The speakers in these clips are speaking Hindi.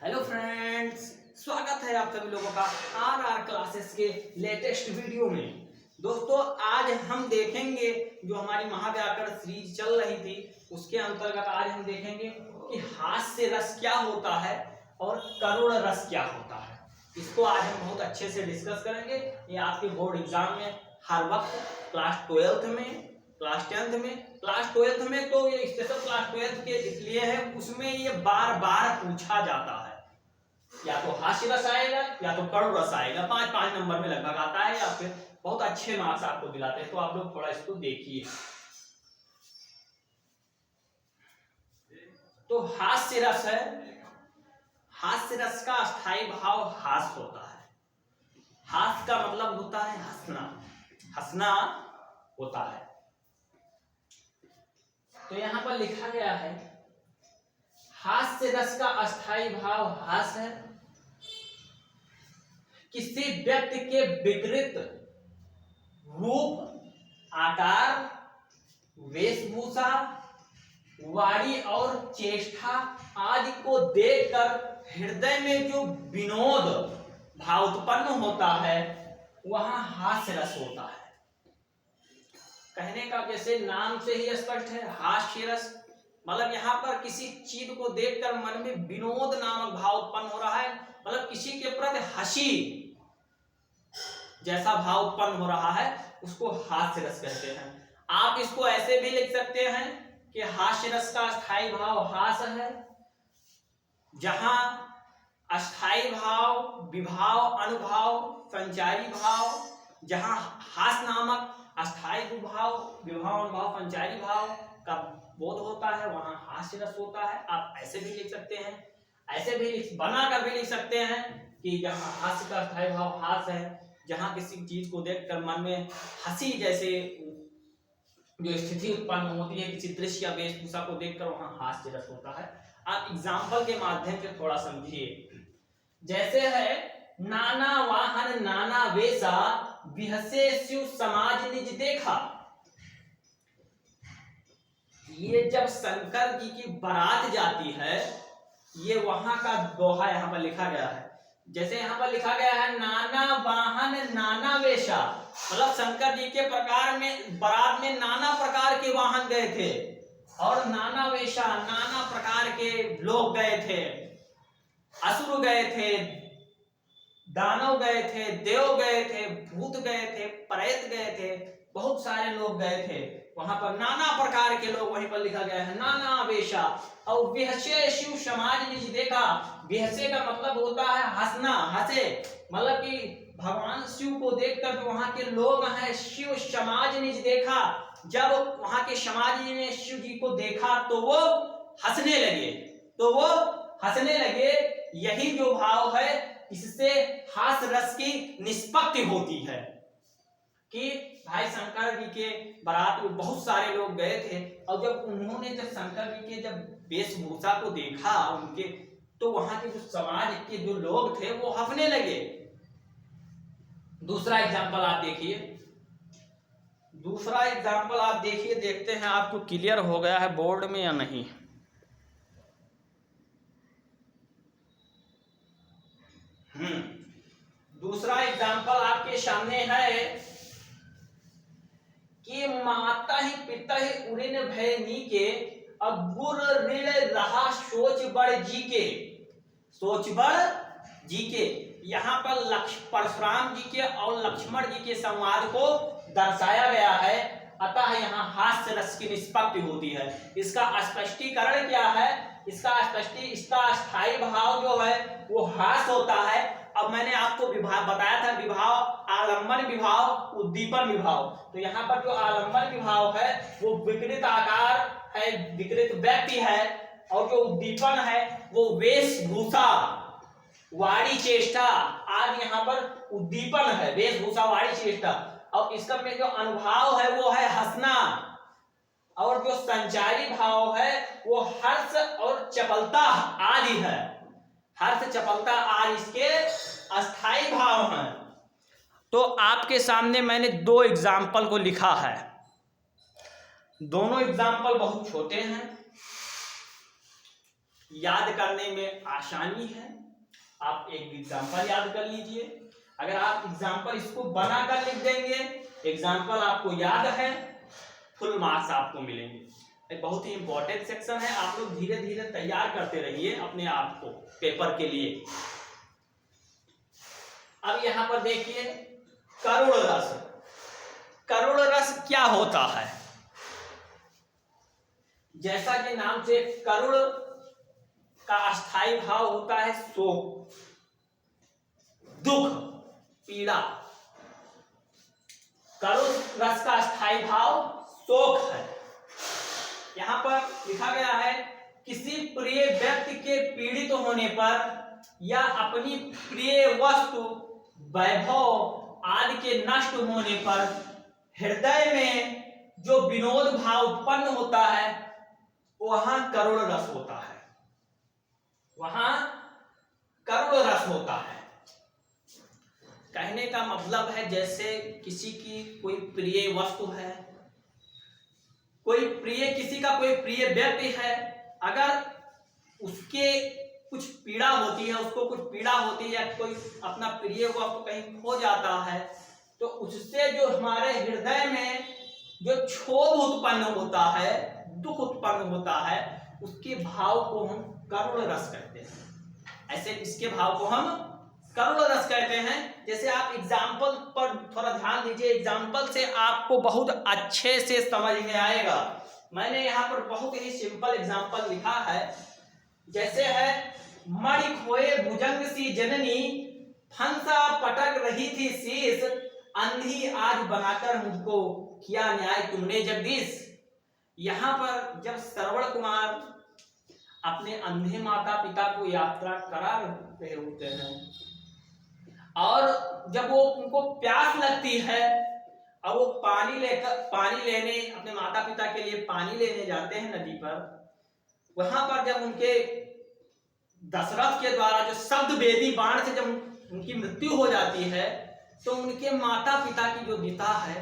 हेलो फ्रेंड्स, स्वागत है आप सभी लोगों का आर क्लासेस के लेटेस्ट वीडियो में। दोस्तों, आज हम देखेंगे जो हमारी महाव्याकरण सीरीज चल रही थी उसके अंतर्गत आज हम देखेंगे कि हास्य रस क्या होता है और करुण रस क्या होता है। इसको आज हम बहुत अच्छे से डिस्कस करेंगे। ये आपके बोर्ड एग्जाम में हर वक्त क्लास 12th में, क्लास 10th में, क्लास 12th में तो ये स्पेशल क्लास 12th के इसलिए है, उसमें ये बार बार पूछा जाता है। या तो हास्य रस आएगा या तो करुण रस आएगा, 5-5 नंबर में लगभग आता है या फिर बहुत अच्छे मार्क्स आपको दिलाते हैं। तो आप लोग थोड़ा इसको देखिए। तो हास्य रस है, हास्य रस का स्थायी भाव हास होता है। हास का मतलब होता है हंसना, हंसना होता है। तो यहां पर लिखा गया है हास्य रस का अस्थायी भाव हास है। किसी व्यक्ति के विकृत रूप, आकार, वेशभूषा, वाणी और चेष्टा आदि को देखकर हृदय में जो विनोद भाव उत्पन्न होता है वहां हास्य रस होता है। कहने का जैसे नाम से ही स्पष्ट है, हास्य रस मतलब यहाँ पर किसी चीज को देखकर मन में विनोद नामक भाव उत्पन्न हो रहा है, मतलब किसी के प्रति हंसी जैसा भाव उत्पन्न हो रहा है, उसको हास्य रस कहते हैं। आप इसको ऐसे भी लिख सकते हैं कि हास्य रस का स्थायी भाव हास है, जहां अस्थायी भाव, विभाव, अनुभाव, संचारी भाव, जहां हास नामक अस्थायी भाव, विभाव, अनुभाव, संचारी भाव का बोध होता है वहां हास्य रस होता है। आप ऐसे भी लिख सकते हैं, ऐसे भी बनाकर भी लिख सकते हैं कि जहां हास्य का अस्थायी भाव हास है, जहां किसी चीज को देखकर मन में हंसी जैसे जो स्थिति उत्पन्न होती है किसी दृश्य या वेशभूषा को देखकर वहां हास्य रस होता है। आप एग्जाम्पल के माध्यम से थोड़ा समझिए। जैसे है नाना वाहन नाना वेशा, बिहसे शिव समाज निज देखा। ये जब शंकर जी की बारात जाती है, ये वहां का दोहा यहाँ पर लिखा गया है। जैसे यहाँ पर लिखा गया है नाना वाहन नाना वेशा, मतलब शंकर जी के प्रकार में बारात में नाना प्रकार के वाहन गए थे और नाना वेशा नाना प्रकार के लोग गए थे। असुर गए थे, दानव गए थे, देव गए थे, भूत गए थे, प्रेत गए थे, बहुत सारे लोग गए थे। वहां पर नाना प्रकार के लोग, वहीं पर लिखा गया है नाना वेशा। और विहसे शिव समाज निज देखा, विहसे का मतलब होता है हंसना, हंसे मतलब कि भगवान शिव को देखकर जो वहां के लोग हैं, शिव समाज निज देखा, जब वहां के समाज ने शिव जी को देखा तो वो हंसने लगे, तो वो हंसने लगे। यही जो भाव है, इससे हास्य रस की निष्पत्ति होती है कि भाई शंकर जी के बारात में बहुत सारे लोग गए थे और जब उन्होंने जब शंकर जी के जब वेशभूषा को देखा उनके, तो वहां के जो समाज के जो लोग थे वो हंसने लगे। दूसरा एग्जांपल आप देखिए, दूसरा एग्जांपल आप देखिए, देखते हैं आपको क्लियर हो गया है बोर्ड में या नहीं। दूसरा एग्जांपल आपके सामने है कि माता ही पिता ही उड़िन भय नीके, अगुर ऋण रहा सोच बड़ जी के, सोच बड़ जी के। यहाँ पर परशुराम जी के और लक्ष्मण जी के संवाद को दर्शाया गया है, अतः यहाँ हास्य रस की निष्पत्ति होती है। इसका स्पष्टीकरण क्या है? इसका स्थायी भाव जो है वो हास होता है। अब मैंने आपको विभाव बताया था, विभाव, आलंबन विभाव, उद्दीपन विभाव। तो यहाँ पर जो आलंबन विभाव है वो विकृत आकार है, विकृत व्यक्ति है, और जो उद्दीपन है वो वेशभूषा, वाणी, चेष्टा आदि यहाँ पर उद्दीपन है, वेशभूषा, वाणी, चेष्टा। और इसका में जो अनुभाव है वो है हंसना, और जो संचारी भाव है वो हर्ष और चपलता आदि है। हर्ष, चपलता आदि इसके अस्थायी भाव हैं। तो आपके सामने मैंने दो एग्जाम्पल को लिखा है, दोनों एग्जाम्पल बहुत छोटे हैं। याद करने में आसानी है। आप एक एग्जाम्पल याद कर लीजिए। अगर आप एग्जाम्पल इसको बनाकर लिख देंगे, एग्जाम्पल आपको याद है, फुल मार्क्स आपको मिलेंगे। एक बहुत ही इंपॉर्टेंट सेक्शन है। आप लोग धीरे धीरे तैयार करते रहिए अपने आप को पेपर के लिए। अब यहाँ पर देखिए करुण रस। करुण रस क्या होता है? जैसा कि नाम से करुण का अस्थाई भाव होता है शोक, दुख, पीड़ा। करुण रस का अस्थाई भाव शोक है। यहां पर लिखा गया है किसी प्रिय व्यक्ति के पीड़ित होने पर या अपनी प्रिय वस्तु, वैभव आदि के नष्ट होने पर हृदय में जो विनोद भाव उत्पन्न होता है वहां करुण रस होता है। वहां करुण रस होता है। कहने का मतलब है जैसे किसी की कोई प्रिय वस्तु है, किसी का कोई प्रिय व्यक्ति है, अगर उसके कुछ पीड़ा होती है, उसको कुछ पीड़ा होती है या कोई अपना प्रिय वस्तु कहीं खो जाता है, तो उससे जो हमारे हृदय में जो क्षोभ उत्पन्न होता है, दुख उत्पन्न होता है, उसके भाव को हम करुण रस कहते हैं। ऐसे इसके भाव को हम करुण रस कहते हैं। जैसे आप एग्जाम्पल पर थोड़ा ध्यान दीजिए, एग्जाम्पल से आपको बहुत अच्छे से समझ में आएगा। मैंने यहाँ पर बहुत ही सिंपल एग्जाम्पल लिखा है। जैसे है मणि खोए भुजंग सी जननी, फंसा पटक रही थी शीश, अंधी आज बनाकर मुझको किया न्याय तुमने जगदीश। यहाँ पर जब श्रवण कुमार अपने अंधे माता पिता को यात्रा करा रहे होते हैं और जब वो उनको प्यास लगती है और वो पानी लेने अपने माता पिता के लिए पानी लेने जाते हैं नदी पर, वहां पर जब उनके दशरथ के द्वारा जो शब्द वेदी बाण से जब उनकी मृत्यु हो जाती है, तो उनके माता पिता की जो गीता है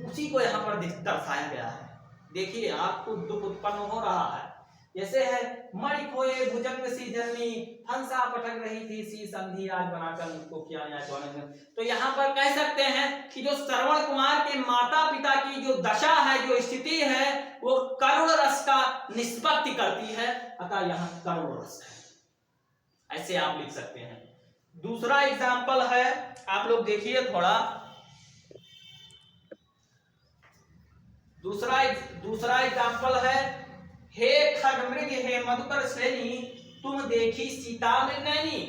उसी को यहाँ पर दर्शाया गया है। देखिए आपको दुख उत्पन्न हो रहा है। जैसे है मणि खोए भुजंग सी जननी, हंसा पटक रही थी शीश, अंधी आज बनाकर उनको किया न्याय। तो यहाँ पर कह सकते हैं कि जो श्रवण कुमार के माता पिता की जो दशा है, जो स्थिति है, वो करुण रस का निष्पत्ति करती है, अतः यहाँ करुण रस है। ऐसे आप लिख सकते हैं। दूसरा एग्जाम्पल है, आप लोग देखिए थोड़ा। दूसरा एग्जाम्पल है हे खगमृग हे मधुकर श्रेणी, तुम देखी सीता नैनी।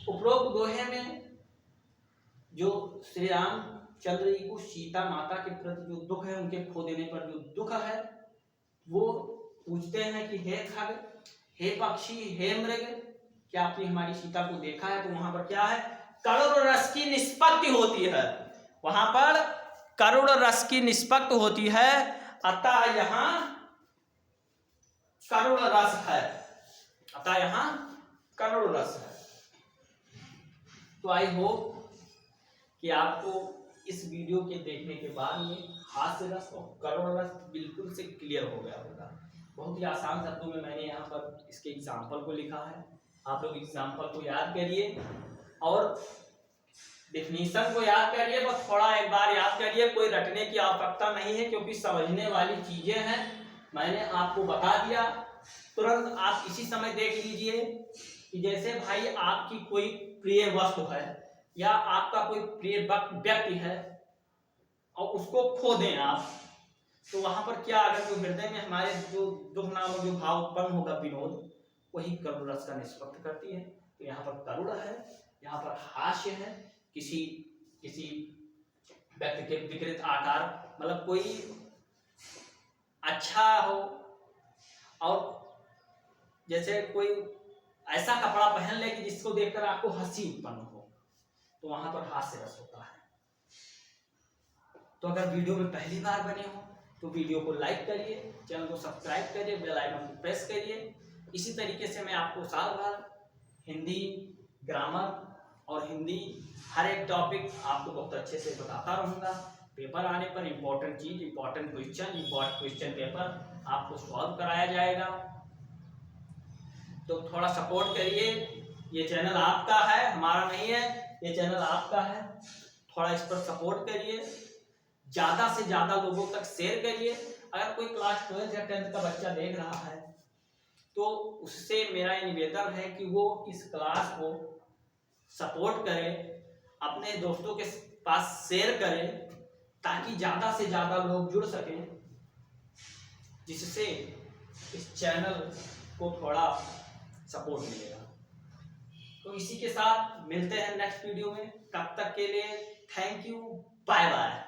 उपरोक्त दोहे में जो श्री रामचंद्र जी को सीता माता के प्रति जो दुख है, उनके खो देने पर जो दुख है, वो पूछते हैं कि हे खग, हे पक्षी, हे मृग, क्या आपने हमारी सीता को देखा है? तो वहां पर क्या है? करुण रस की निष्पत्ति होती है। वहां पर करुण रस की निष्पत्ति होती है, अतः यहां करुण रस है। अतः यहां करुण रस है। तो आई होप कि आपको इस वीडियो के देखने के बाद में हास्य रस और करुण रस बिल्कुल से क्लियर हो गया होगा। बहुत ही आसान शब्दों में मैंने यहाँ पर इसके एग्जाम्पल को लिखा है। आप लोग एग्जाम्पल को याद करिए और डेफिनेशन को याद करिए। बस थोड़ा एक बार याद करिए, कोई रटने की आवश्यकता नहीं है, क्योंकि समझने वाली चीजें हैं। मैंने आपको बता दिया, तुरंत आप इसी समय देख लीजिए कि जैसे भाई आपकी कोई प्रिय वस्तु है या आपका कोई प्रिय व्यक्ति है और उसको खो दें आप, तो वहां पर क्या, अगर जो हृदय में हमारे जो दुख नामक जो भाव उत्पन्न होगा, विनोद, वही करुण रस का निष्पत्ति करती है। तो यहाँ पर करुण है, यहाँ पर हास्य है, किसी व्यक्ति के विकृत आकार, मतलब कोई अच्छा हो और जैसे कोई ऐसा कपड़ा पहन ले कि जिसको देखकर आपको हंसी उत्पन्न हो, तो वहां पर हास्य रस होता है। तो अगर वीडियो में पहली बार बने हो तो वीडियो को लाइक करिए, चैनल को सब्सक्राइब करिए, बेल आइकन को प्रेस करिए। इसी तरीके से मैं आपको साल भर हिंदी ग्रामर और हिंदी हर एक टॉपिक आपको बहुत अच्छे से बताता रहूँगा। पेपर आने पर इम्पोर्टेंट चीज़, इम्पोर्टेंट क्वेश्चन पेपर आपको सॉल्व कराया जाएगा। तो थोड़ा सपोर्ट करिए। ये चैनल आपका है, हमारा नहीं है, ये चैनल आपका है। थोड़ा इस पर सपोर्ट करिए, ज़्यादा से ज़्यादा लोगों तक शेयर करिए। अगर कोई क्लास 12 या 10 का बच्चा देख रहा है तो उससे मेरा ये निवेदन है कि वो इस क्लास को सपोर्ट करे, अपने दोस्तों के पास शेयर करें, ताकि ज़्यादा से ज़्यादा लोग जुड़ सकें, जिससे इस चैनल को थोड़ा सपोर्ट मिलेगा। तो इसी के साथ मिलते हैं नेक्स्ट वीडियो में। तब तक के लिए थैंक यू, बाय बाय।